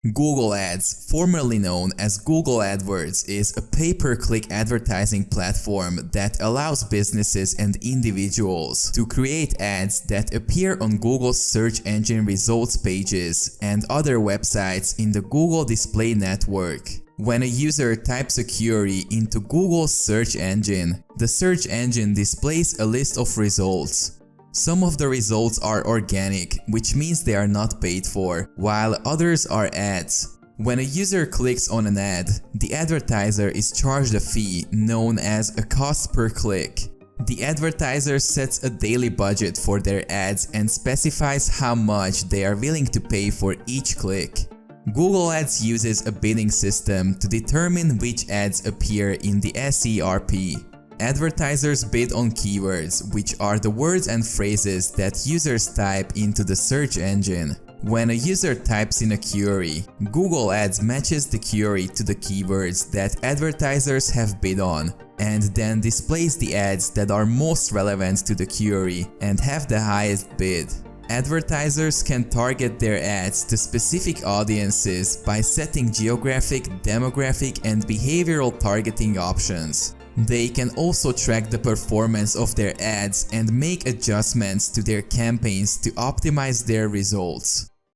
Google Ads, formerly known as Google AdWords, is a pay-per-click advertising platform that allows businesses and individuals to create ads that appear on Google's search engine results pages and other websites in the Google Display Network. When a user types a query into Google's search engine, the search engine displays a list of results. Some of the results are organic, which means they are not paid for, while others are ads. When a user clicks on an ad, the advertiser is charged a fee known as a cost per click. The advertiser sets a daily budget for their ads and specifies how much they are willing to pay for each click. Google Ads uses a bidding system to determine which ads appear in the SERP. Advertisers bid on keywords, which are the words and phrases that users type into the search engine. When a user types in a query, Google Ads matches the query to the keywords that advertisers have bid on, and then displays the ads that are most relevant to the query and have the highest bid. Advertisers can target their ads to specific audiences by setting geographic, demographic, and behavioral targeting options. They can also track the performance of their ads and make adjustments to their campaigns to optimize their results.